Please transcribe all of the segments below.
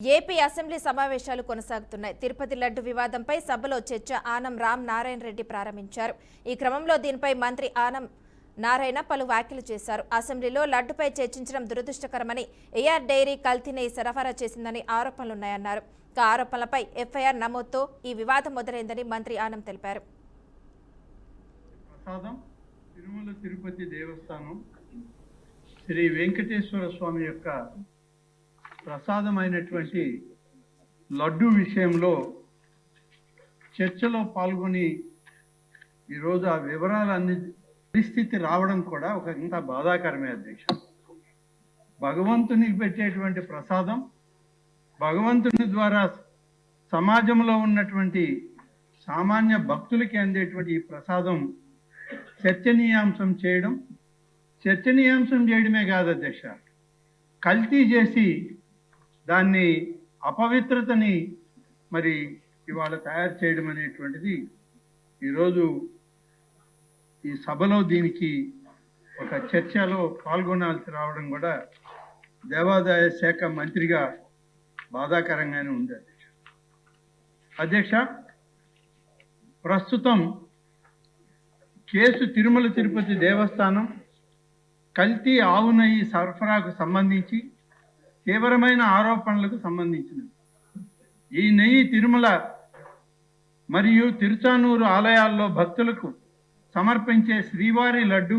AP assembly సమావేశాలు కొనసాగుతున్నాయి. తిరుపతి లడ్డు వివాదంపై సభలో చర్చ ఆనం రామ్ నారాయణ రెడ్డి ప్రారంభించారు. ఈ క్రమంలో దీనిపై మంత్రి ఆనం నారాయణ పలు వ్యాఖ్యలు చేశారు. అసెంబ్లీలో లడ్డుపై చర్చించడం దురదృష్టకరమని, ఏఆర్ డైరీ కల్తీ నెయ్యి సరఫరా చేసిందని ఆరోపణలున్నాయన్నారు. ఆరోపణలపై ఎఫ్ఐఆర్ నమోదుతో ఈ వివాదం మొదలైందని మంత్రి ఆనం తెలిపారు. తిరుమల తిరుపతి దేవస్థానం శ్రీ వెంకటేశ్వర స్వామి యొక్క ప్రసాదమైనటువంటి లడ్డు విషయంలో చర్చలో పాల్గొని ఈరోజు ఆ వివరాలన్నీ పరిస్థితి రావడం కూడా ఒక ఇంత బాధాకరమే అధ్యక్ష. భగవంతునికి పెట్టేటువంటి ప్రసాదం, భగవంతుని ద్వారా సమాజంలో ఉన్నటువంటి సామాన్య భక్తులకి అందేటువంటి ఈ ప్రసాదం చర్చనీయాంశం చేయడమే కాదు అధ్యక్ష, కల్తీ చేసి దాన్ని అపవిత్రతని మరి ఇవాళ తయారు చేయడం అనేటువంటిది ఈరోజు ఈ సభలో దీనికి ఒక చర్చలో పాల్గొనాల్సి రావడం కూడా దేవాదాయ శాఖ మంత్రిగా బాధాకరంగానే ఉంది అధ్యక్ష. ప్రస్తుతం కేసు తిరుమల తిరుపతి దేవస్థానం కల్తీ ఆవు నెయ్యి సరఫరాకు సంబంధించి తీవ్రమైన ఆరోపణలకు సంబంధించినది. ఈ నెయ్యి తిరుమల మరియు తిరుచానూరు ఆలయాల్లో భక్తులకు సమర్పించే శ్రీవారి లడ్డు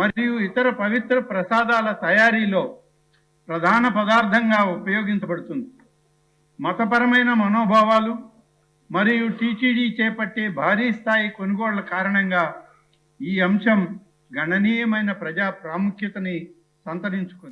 మరియు ఇతర పవిత్ర ప్రసాదాల తయారీలో ప్రధాన పదార్థంగా ఉపయోగించబడుతుంది. మతపరమైన మనోభావాలు మరియు టీటీడీ చేపట్టే భారీ స్థాయి కొనుగోళ్ల కారణంగా ఈ అంశం గణనీయమైన ప్రజా ప్రాముఖ్యతని సంతరించుకుంది.